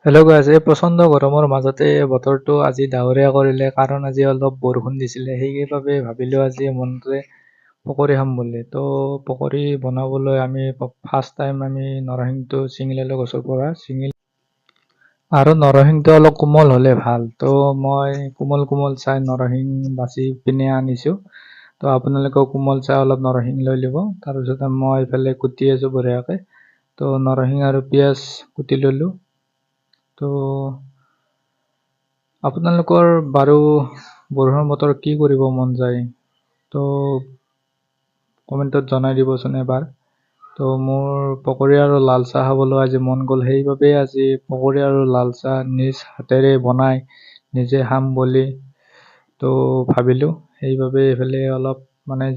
Hello' guys, এই প্ৰচণ্ড গৰমৰ মাজতে বতৰটো আজি ডাৱৰীয়া কৰিলে, কাৰণ আজি অলপ বৰষুণ দিছিলে। সেইবাবে ভাবিলোঁ আজি মনটোৱে পকৰি খাম বুলি। তো পকৰি বনাবলৈ আমি ফাৰ্ষ্ট টাইম আমি নৰসিংহটো ছিঙি ল'লোঁ গছৰ পৰা। আৰু নৰসিংহটো অলপ কোমল হ'লে ভাল। তো মই কোমল কোমল চাই নৰসিংহ বাছি পিনে আনিছোঁ। তো আপোনালোকেও কোমল চাই অলপ নৰসিংহ লৈ ল'ব। তাৰপিছতে মই এইফালে কুটি আছোঁ বঢ়িয়াকৈ। তো নৰসিংহ আৰু পিঁয়াজ কুটি ল'লোঁ। তো আপোনালোকৰ বাৰু বৰষুণৰ বতৰত কি কৰিব মন যায়? তো কমেণ্টত জনাই দিবচোন এবাৰ। তো মোৰ পকৰি আৰু লাল চাহ খাবলৈ আজি মন গ'ল, সেইবাবে আজি পকৰি আৰু লাল চাহ নিজ হাতেৰে বনাই নিজে খাম বুলি তো ভাবিলোঁ। সেইবাবে এইফালে অলপ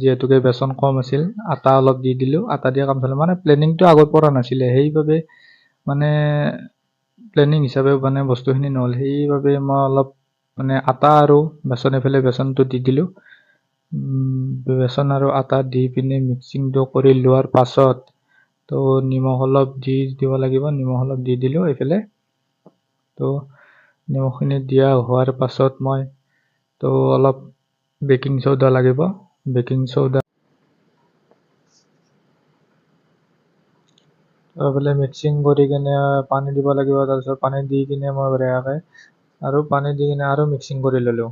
যিহেতুকে বেচন কম আছিল, আটা অলপ দি দিলোঁ। আটা দিয়া কাম চলে, প্লেনিংটো আগৰ পৰা নাছিলে, সেইবাবে প্লেনিং হিচাপে বস্তুখিনি নহ'ল। সেইবাবে মই অলপ আটা আৰু বেচন এইফালে বেচনটো দি দিলোঁ। বেচন আৰু আটা দি পিনে মিক্সিংটো কৰি লোৱাৰ পাছত তো নিমখ অলপ দি দিব লাগিব। নিমখ অলপ দি দিলোঁ এইফালে। তো নিমখখিনি দিয়া হোৱাৰ পাছত মই তো অলপ বেকিং চ'ডা লাগিব। বেকিং চ'ডা এইফালে মিক্সিং কৰি কিনে পানী দিব লাগিব। তাৰপিছত পানী দি কিনে মই বঢ়িয়াকৈ আৰু পানী দি কিনে আৰু মিক্সিং কৰি ল'লোঁ।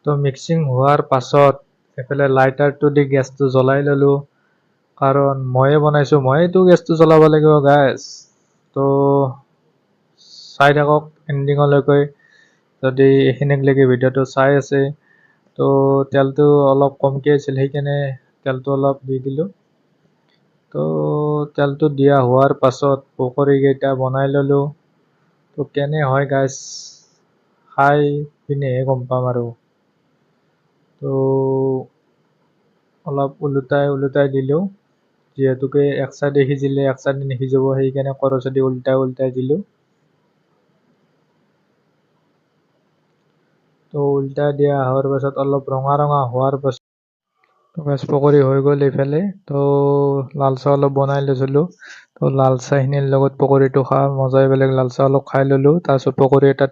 তো মিক্সিং হোৱাৰ পাছত এইফালে লাইটাৰটো দি গেছটো জ্বলাই ল'লোঁ, কাৰণ ময়ে বনাইছোঁ, ময়েতো গেছটো জ্বলাব লাগিব গাইজ। তো চাই থাকক এণ্ডিঙলৈকে, যদি এইখিনিলৈকে ভিডিঅ'টো চাই আছে। তো তেলটো অলপ কমকৈ আছিল, সেইকাৰণে তেলটো অলপ দি দিলোঁ। তো তেলটো দিয়া হোৱাৰ পাছত পকৰিকেইটা বনাই ল'লোঁ। তো কেনে হয় গাইজ, খাই পিনেহে গম পাম আৰু। তো অলপ ওলোটাই দিলোঁ, যিহেতুকে এক চাইডে সিজিলে এক চাইডে নিসিজিব, সেইকাৰণে কৰচেদি উল্টাই দিলোঁ। তো উল্টাই দিয়া হোৱাৰ পাছত অলপ ৰঙা হোৱাৰ পাছত গাইজ পকৰি হৈ গ'ল এইফালে। তো লাল চাহ অলপ বনাই লৈছিলোঁ। তো লাল চাহখিনিৰ লগত পকৰিটো খোৱাৰ মজাই বেলেগ। লাল চাহ অলপ খাই ল'লোঁ, তাৰপিছত পকৰি এটা